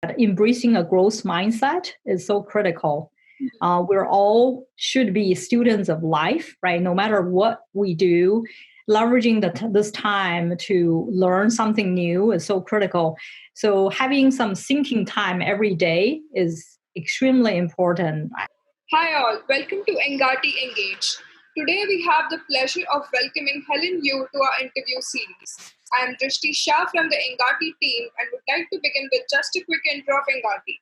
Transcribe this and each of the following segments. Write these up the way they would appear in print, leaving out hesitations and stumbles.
embracing a growth mindset is so critical. We're all should be students of life, right? No matter what we do, leveraging this time to learn something new is so critical. So having some thinking time every day is extremely important. Hi all, welcome to Engati Engage. Today we have the pleasure of welcoming Helen Yu to our interview series. I am Drishti Shah from the Engati team and would like to begin with just a quick intro of Engati.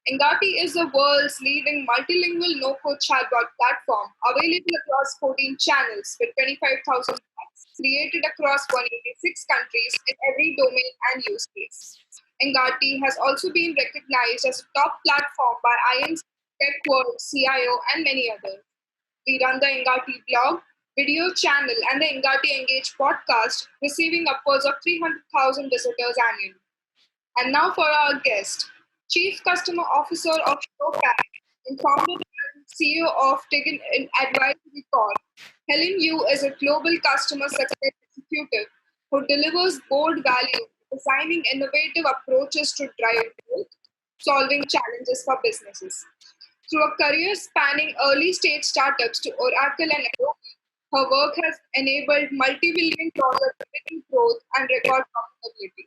Engati is the world's leading multilingual no-code chatbot platform available across 14 channels with 25,000 bots created across 186 countries in every domain and use case. Engati has also been recognized as a top platform by IMC, TechWorld, CIO, and many others. We run the Engati blog, video channel, and the Engati Engage podcast, receiving upwards of 300,000 visitors annually. And now for our guest, Chief Customer Officer of Showpack and founder and CEO of Tigor Advisory Corp. Helen Yu is a global customer success executive who delivers bold value, designing innovative approaches to drive growth, solving challenges for businesses. Through a career spanning early stage startups to Oracle and Adobe, her work has enabled multi-billion dollar revenue growth and record profitability.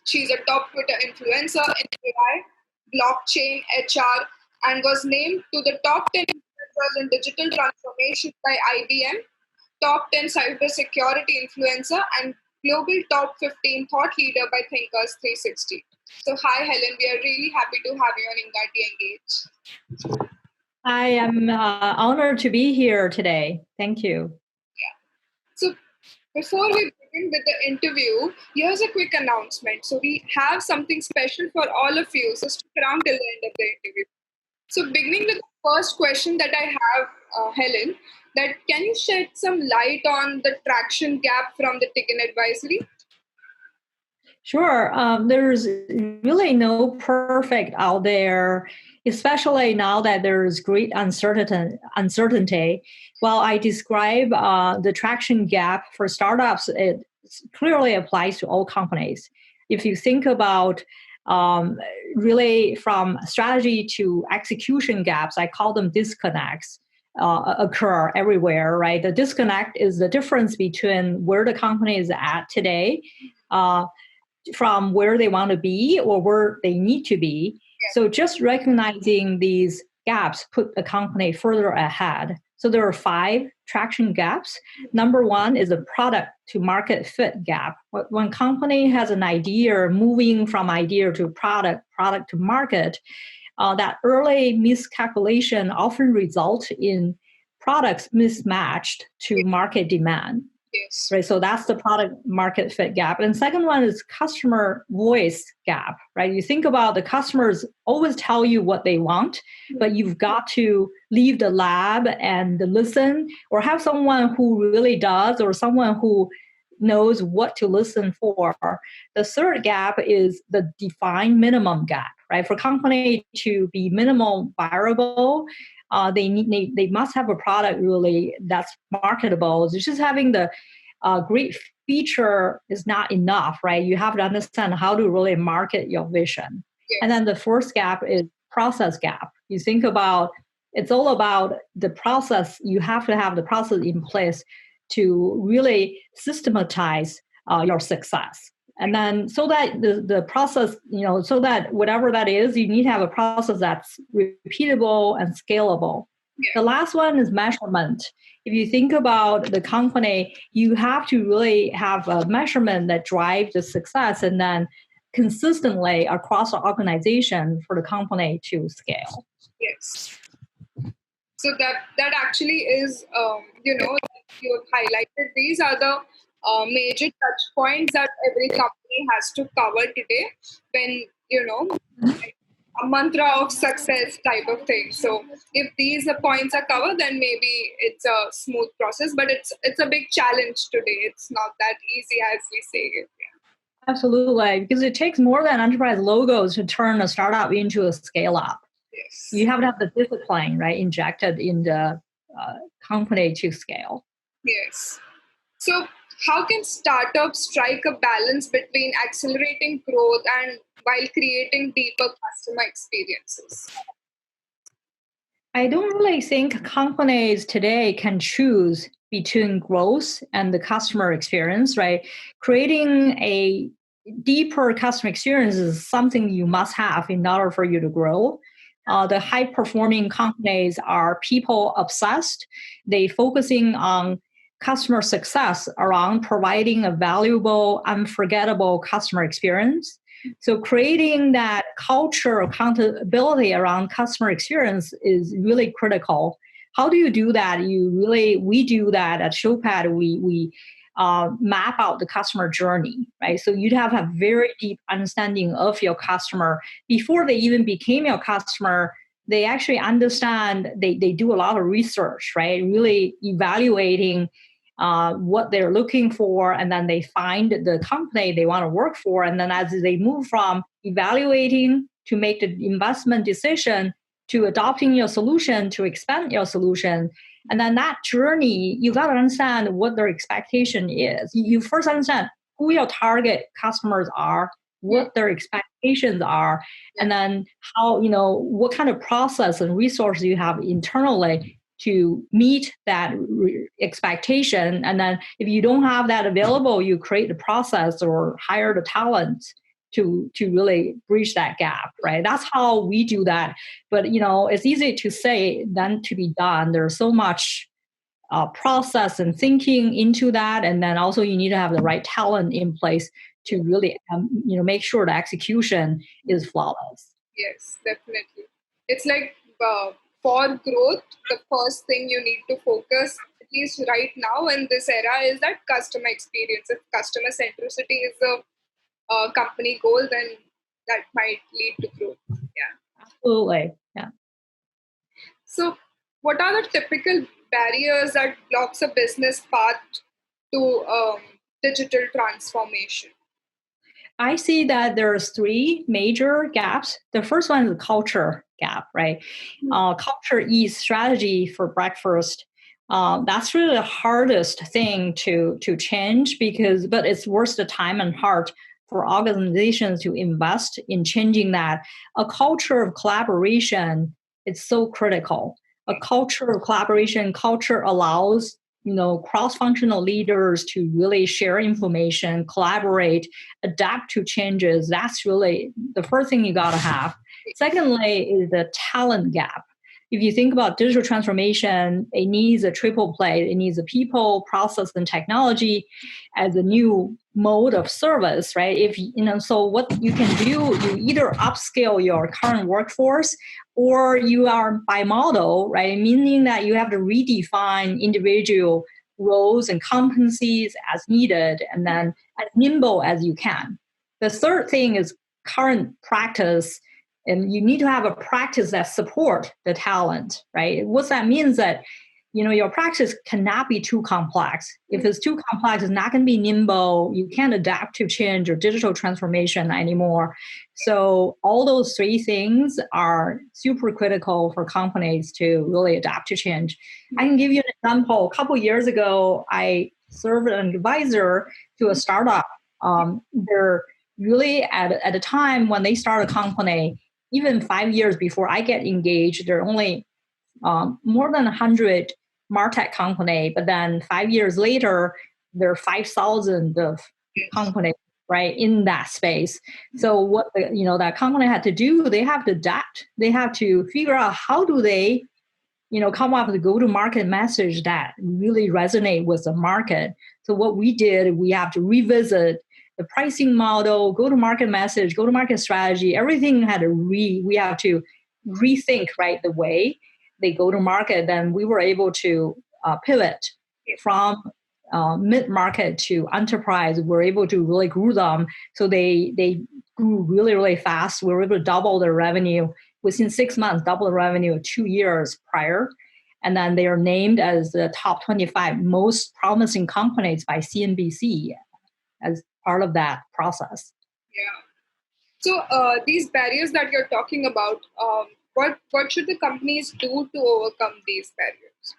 She's a top Twitter influencer in AI, blockchain, HR, and was named to the top 10 influencers in digital transformation by IBM, top 10 cybersecurity influencer, and global top 15 thought leader by Thinkers 360. So, hi, Helen. We are really happy to have you on Engati Engage. I am honored to be here today. Thank you. So, before we begin with the interview, here's a quick announcement. So, we have something special for all of you. So, stick around till the end of the interview. So, beginning with the first question that I have, Helen, that can you shed some light on the traction gap from the Tigor Advisory? Sure. There's really no perfect out there, especially now that there's great uncertainty. While I describe the traction gap for startups, it clearly applies to all companies. If you think about really from strategy to execution gaps, I call them disconnects. Occur everywhere, right? The disconnect is the difference between where the company is at today from where they want to be or where they need to be. So just recognizing these gaps put a company further ahead. So there are 5 traction gaps. Number 1 is a product to market fit gap. When company has an idea, moving from idea to product to market, that early miscalculation often results in products mismatched to market demand. Yes. Right. So that's the product market fit gap. And second one is customer voice gap, right? You think about the customers always tell you what they want, but you've got to leave the lab and listen or have someone who really does or someone who knows what to listen for. The third gap is the defined minimum gap, right? For company to be minimal viable, they must have a product really that's marketable. Just having the great feature is not enough, right? You have to understand how to really market your vision. Yes. And then the fourth gap is process gap. You think about it's all about the process. You have to have the process in place to really systematize your success. And then so that the process, so that whatever that is, you need to have a process that's repeatable and scalable. Yeah. The last one is measurement. If you think about the company, you have to really have a measurement that drives the success and then consistently across the organization for the company to scale. Yes. So that actually is, you have highlighted. These are the major touch points that every company has to cover today when, a mantra of success type of thing. So if these points are covered, then maybe it's a smooth process, but it's a big challenge today. It's not that easy as we say it. Yeah. Absolutely, because it takes more than enterprise logos to turn a startup into a scale up. Yes. You have to have the discipline, right, injected in the company to scale. Yes. So how can startups strike a balance between accelerating growth and while creating deeper customer experiences? I don't really think companies today can choose between growth and the customer experience, right? Creating a deeper customer experience is something you must have in order for you to grow. The high performing companies are people obsessed. They focusing on customer success around providing a valuable, unforgettable customer experience. So creating that culture accountability around customer experience is really critical. How do you do that? We do that at Showpad. We map out the customer journey, right? So you'd have a very deep understanding of your customer before they even became your customer. They actually understand. They do a lot of research, right? Really evaluating what they're looking for, and then they find the company they want to work for. And then as they move from evaluating to make the investment decision to adopting your solution to expand your solution, and then that journey, you got to understand what their expectation is. You first understand who your target customers are, what their expectations are, and then what kind of process and resources you have internally to meet that expectation. And then if you don't have that available, you create the process or hire the talent to really bridge that gap, right? That's how we do that. But it's easy to say than to be done. There's so much process and thinking into that, and then also you need to have the right talent in place to really make sure the execution is flawless. Yes, definitely. It's like for growth, the first thing you need to focus, at least right now in this era, is that customer experience. If customer centricity is the company goal, then that might lead to growth. Yeah. Absolutely. Yeah. So, what are the typical barriers that blocks a business path to digital transformation? I see that there's three major gaps. The first one is the culture gap, right? Culture eats strategy for breakfast. That's really the hardest thing to change but it's worth the time and heart for organizations to invest in changing that. A culture of collaboration is so critical. A culture of collaboration culture allows cross-functional leaders to really share information, collaborate, adapt to changes. That's really the first thing you got to have. Secondly is the talent gap. If you think about digital transformation, it needs a triple play. It needs a people, process, and technology as a new mode of service, right? So what you can do, you either upscale your current workforce or you are by model, right? Meaning that you have to redefine individual roles and competencies as needed and then as nimble as you can. The third thing is current practice. And you need to have a practice that support the talent, right? What that means that, your practice cannot be too complex. If it's too complex, it's not going to be nimble. You can't adapt to change or digital transformation anymore. So all those three things are super critical for companies to really adapt to change. I can give you an example. A couple of years ago, I served an advisor to a startup. They're really at a time when they start a company, even 5 years before I get engaged, there are only more than 100 MarTech company, but then 5 years later, there are 5,000 of companies, right, in that space. So what that company had to do, they have to adapt. They have to figure out how do they, come up with a go-to-market message that really resonate with the market. So what we did, we have to revisit the pricing model, go-to-market message, go-to-market strategy, everything we have to rethink, right, the way they go to market. Then we were able to pivot from mid-market to enterprise. We're able to really grow them. So they grew really, really fast. We were able to double their revenue within 6 months, double the revenue 2 years prior. And then they are named as the top 25 most promising companies by CNBC as part of that process. Yeah. So these barriers that you're talking about, what should the companies do to overcome these barriers?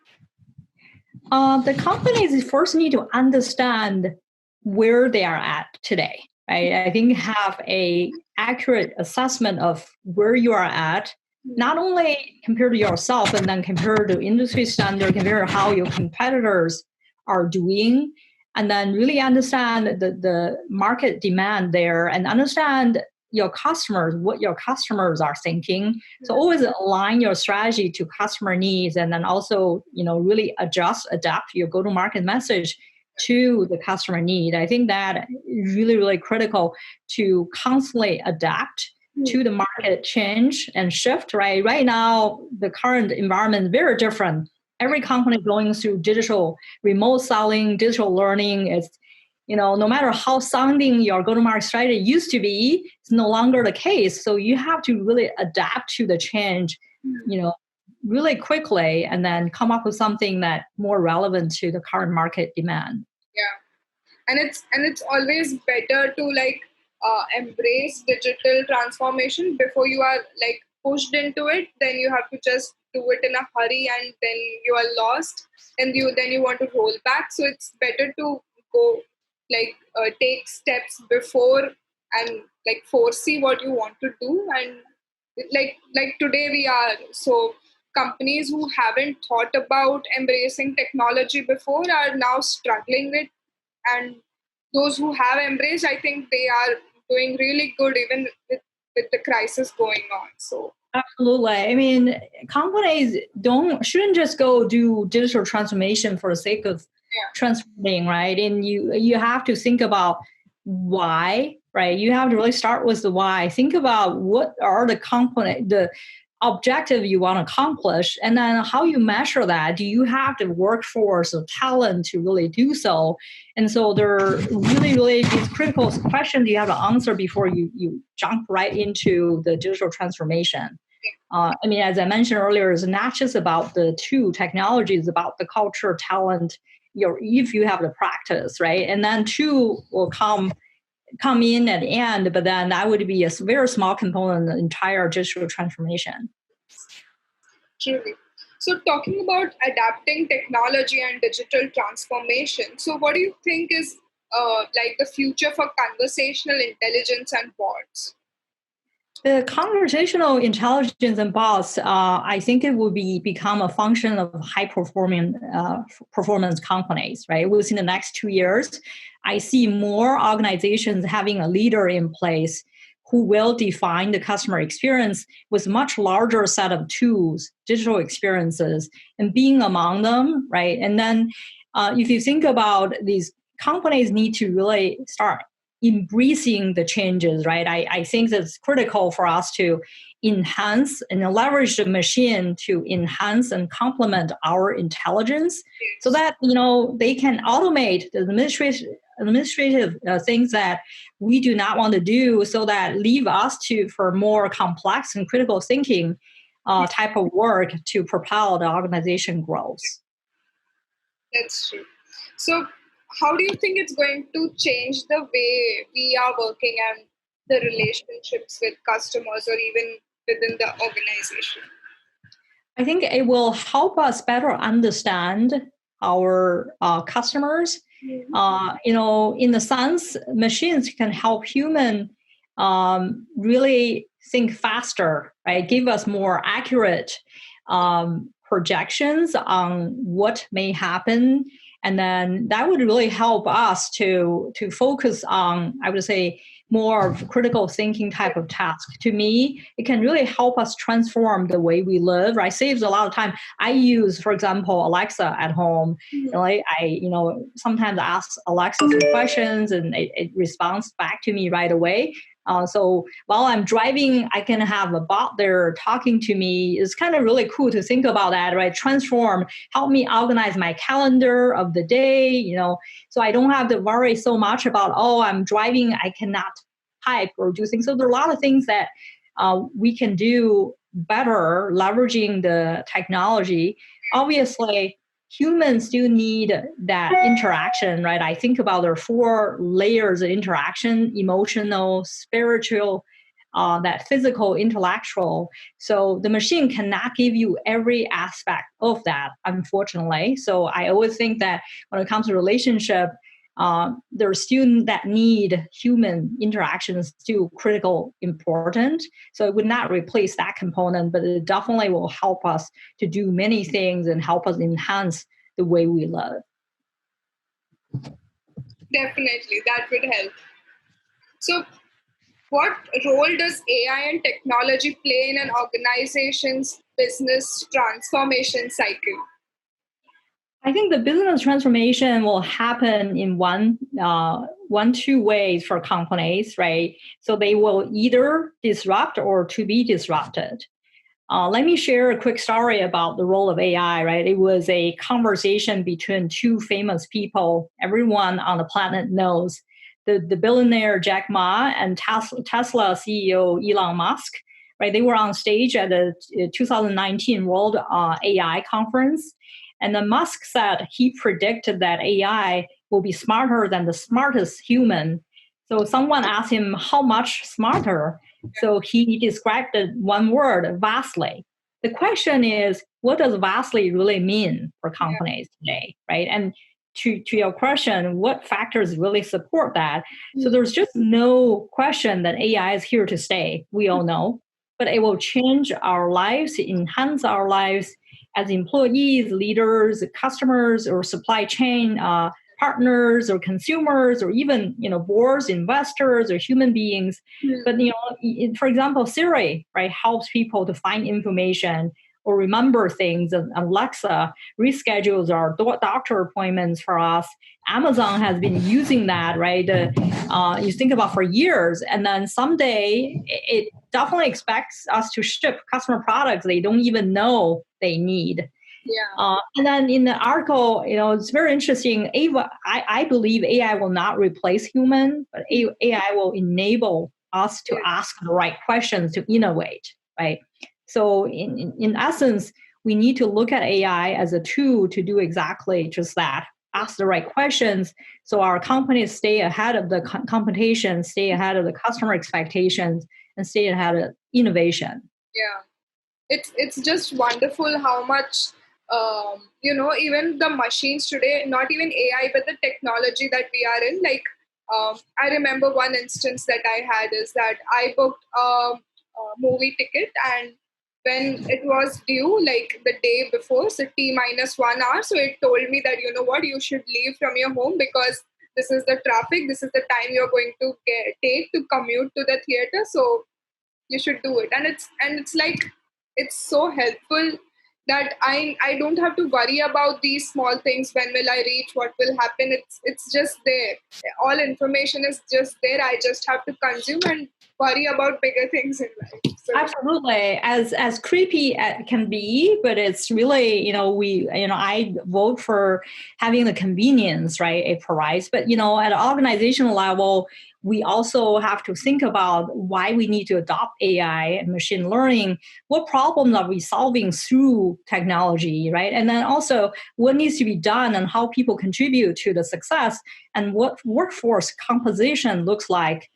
The companies first need to understand where they are at today, right? I think have a accurate assessment of where you are at, not only compared to yourself, and then compared to industry standard, compare how your competitors are doing, and then really understand the market demand there and understand your customers, what your customers are thinking. So always align your strategy to customer needs, and then also, really adapt your go-to-market message to the customer need. I think that is really, really critical to constantly adapt to the market change and shift, right? Right now, the current environment is very different. Every company going through digital remote selling, digital learning. It's, no matter how sounding your go-to-market strategy used to be, it's no longer the case. So you have to really adapt to the change, really quickly, and then come up with something that more relevant to the current market demand. Yeah, and it's always better to embrace digital transformation before you are pushed into it. Then you have to just do it in a hurry, and then you are lost, and then you want to roll back. So it's better to go take steps before and foresee what you want to do. And like today we are so companies who haven't thought about embracing technology before are now struggling with, and those who have embraced, I think they are doing really good even with the crisis going on. So absolutely. I mean, companies shouldn't just go do digital transformation for the sake of transforming, right? And you have to think about why, right? You have to really start with the why. Think about what are the objective you want to accomplish, and then how you measure that. Do you have the workforce or talent to really do so? And so there are really, really these critical questions you have to answer before you jump right into the digital transformation. I mean, as I mentioned earlier, it's not just about the two technologies, about the culture, talent, if you have the practice, right? And then two will come in at the end, but then that would be a very small component of the entire digital transformation. Truly. So talking about adapting technology and digital transformation, so what do you think is the future for conversational intelligence and bots? The conversational intelligence and bots, I think it will become a function of high performance companies, right? Within the next 2 years, I see more organizations having a leader in place who will define the customer experience with much larger set of tools, digital experiences, and being among them, right? And then if you think about these companies need to really start embracing the changes, right? I think that's critical for us to enhance and leverage the machine to enhance and complement our intelligence, so that they can automate the administrative things that we do not want to do, so that leave us for more complex and critical thinking type of work to propel the organization growth. That's true. So how do you think it's going to change the way we are working and the relationships with customers or even within the organization? I think it will help us better understand our customers. In the sense, machines can help human really think faster, right? Give us more accurate projections on what may happen. And then that would really help us to focus on, I would say, more of critical thinking type of task. To me, it can really help us transform the way we live, right? Saves a lot of time. I use, for example, Alexa at home. I sometimes ask Alexa some questions and it responds back to me right away. So while I'm driving, I can have a bot there talking to me. It's kind of really cool to think about that, right? Transform, help me organize my calendar of the day, so I don't have to worry so much about, I'm driving, I cannot type or do things. So there are a lot of things that we can do better leveraging the technology. Obviously, humans still need that interaction, right? I think about there are 4 layers of interaction: emotional, spiritual, that physical, intellectual. So the machine cannot give you every aspect of that, unfortunately. So I always think that when it comes to relationship, there's students that need human interaction is still critical important. So it would not replace that component, but it definitely will help us to do many things and help us enhance the way we live. Definitely, that would help. So, what role does AI and technology play in an organization's business transformation cycle? I think the business transformation will happen in two ways for companies, right? So they will either disrupt or to be disrupted. Let me share a quick story about the role of AI, right? It was a conversation between two famous people everyone on the planet knows, the billionaire Jack Ma and Tesla CEO Elon Musk, right? They were on stage at the 2019 World AI Conference. And then Musk said he predicted that AI will be smarter than the smartest human. So someone asked him how much smarter. So he described it one word, vastly. The question is, what does vastly really mean for companies today, right? And to your question, what factors really support that? So there's just no question that AI is here to stay. We all know, but it will change our lives, enhance our lives as employees, leaders, customers, or supply chain partners or consumers, or even boards, investors, or human beings. But for example, Siri, right, helps people to find information or remember things. Alexa reschedules our doctor appointments for us. Amazon has been using that, right? You think about for years, and then someday it definitely expects us to ship customer products they don't even know they need. Yeah. And then in the article, it's very interesting. I believe AI will not replace human, but AI will enable us to ask the right questions to innovate, right? So in essence, we need to look at AI as a tool to do exactly just that. Ask the right questions so our companies stay ahead of the competition, stay ahead of the customer expectations, and stay ahead of innovation. Yeah. It's just wonderful how much even the machines today, not even AI, but the technology that we are in. Like I remember one instance that I had is that I booked a movie ticket, and when it was due, like the day before, so T-1 hour, so it told me that you should leave from your home because this is the traffic, this is the time you're going to take to commute to the theater. So you should do it, and it's like it's so helpful that I don't have to worry about these small things. When will I reach? What will happen? It's just there. All information is just there. I just have to consume and worry about bigger things in life. So, absolutely, as creepy as it can be, but it's really I vote for having the convenience, right? It provides, but at an organizational level, we also have to think about why we need to adopt AI and machine learning. What problems are we solving through technology, right? And then also what needs to be done and how people contribute to the success, and what workforce composition looks like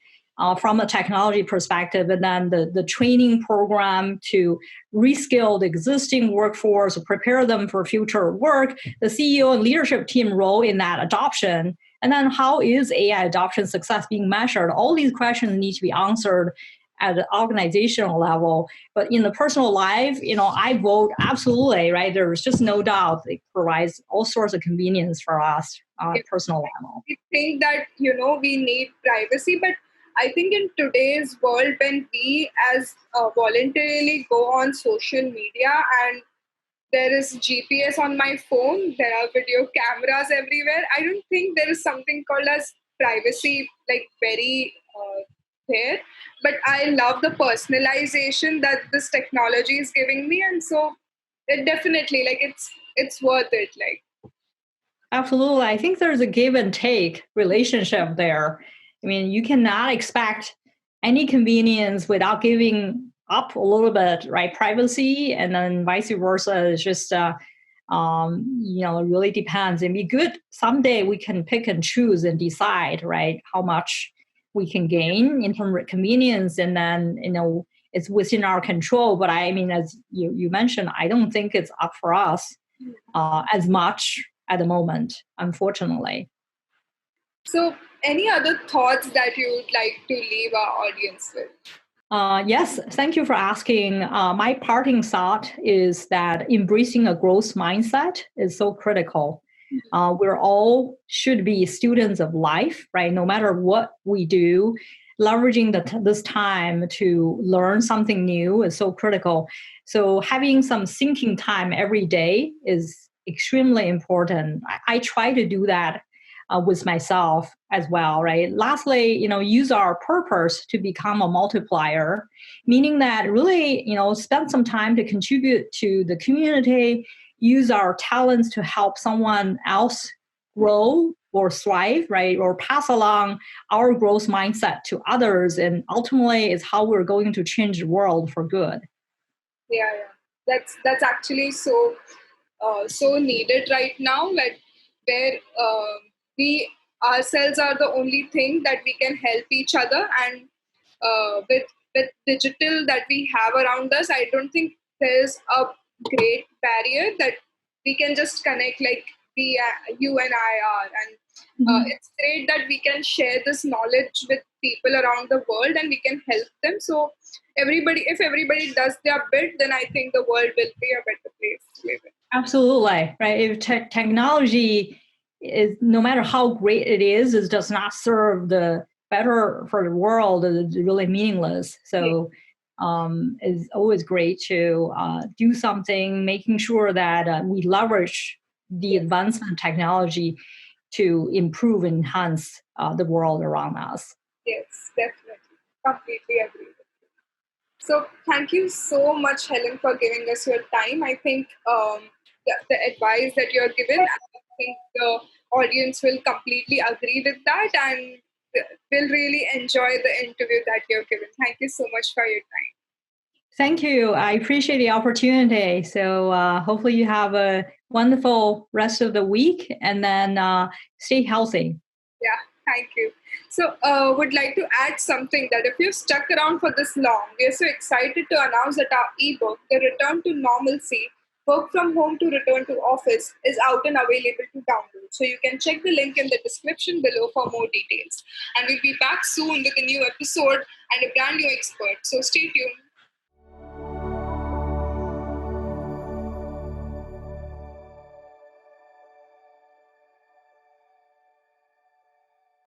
from a technology perspective, and then the training program to reskill the existing workforce, prepare them for future work, the CEO and leadership team role in that adoption. And then how is AI adoption success being measured? All these questions need to be answered at the organizational level. But in the personal life, I vote absolutely, right? There's just no doubt it provides all sorts of convenience for us on a personal level. I think that, we need privacy, but I think in today's world, when we as voluntarily go on social media and there is GPS on my phone, there are video cameras everywhere, I don't think there is something called as privacy, like very there. But I love the personalization that this technology is giving me, and so it definitely, like, it's worth it. Like, absolutely, I think there's a give and take relationship there. I mean, you cannot expect any convenience without giving up a little bit, right? Privacy, and then vice versa. It's just, it really depends. It'd be good someday we can pick and choose and decide, right, how much we can gain in terms of convenience, and then it's within our control. But I mean, as you mentioned, I don't think it's up for us as much at the moment, unfortunately. So, any other thoughts that you would like to leave our audience with? Yes, thank you for asking. My parting thought is that embracing a growth mindset is so critical. We're all should be students of life, right? No matter what we do, leveraging this time to learn something new is so critical. So having some thinking time every day is extremely important. I try to do that with myself as well, right? Lastly, use our purpose to become a multiplier, meaning that really, spend some time to contribute to the community, use our talents to help someone else grow or thrive, right? Or pass along our growth mindset to others. And ultimately is how we're going to change the world for good. Yeah. That's actually so needed right now. Like where we ourselves are the only thing that we can help each other, and with digital that we have around us, I don't think there's a great barrier that we can just connect like you and I are, and it's great that we can share this knowledge with people around the world and we can help them. So if everybody does their bit, then I think the world will be a better place to live in. Absolutely, right? If technology is, no matter how great it is does not serve the better for the world, it's really meaningless. So it's always great to do something, making sure that we leverage the Yes, advancement of technology to improve and enhance the world around us. yes, definitely. Completely agree. So thank you so much, Helen, for giving us your time. I think the advice that you're given, I think the audience will completely agree with that and will really enjoy the interview that you've given. Thank you so much for your time. Thank you. I appreciate the opportunity. So hopefully you have a wonderful rest of the week and then stay healthy. Yeah, thank you. So, would like to add something that if you've stuck around for this long, we're so excited to announce that our ebook, The Return to Normalcy, Work from Home to Return to Office, is out and available to download. So you can check the link in the description below for more details. And we'll be back soon with a new episode and a brand new expert. So stay tuned.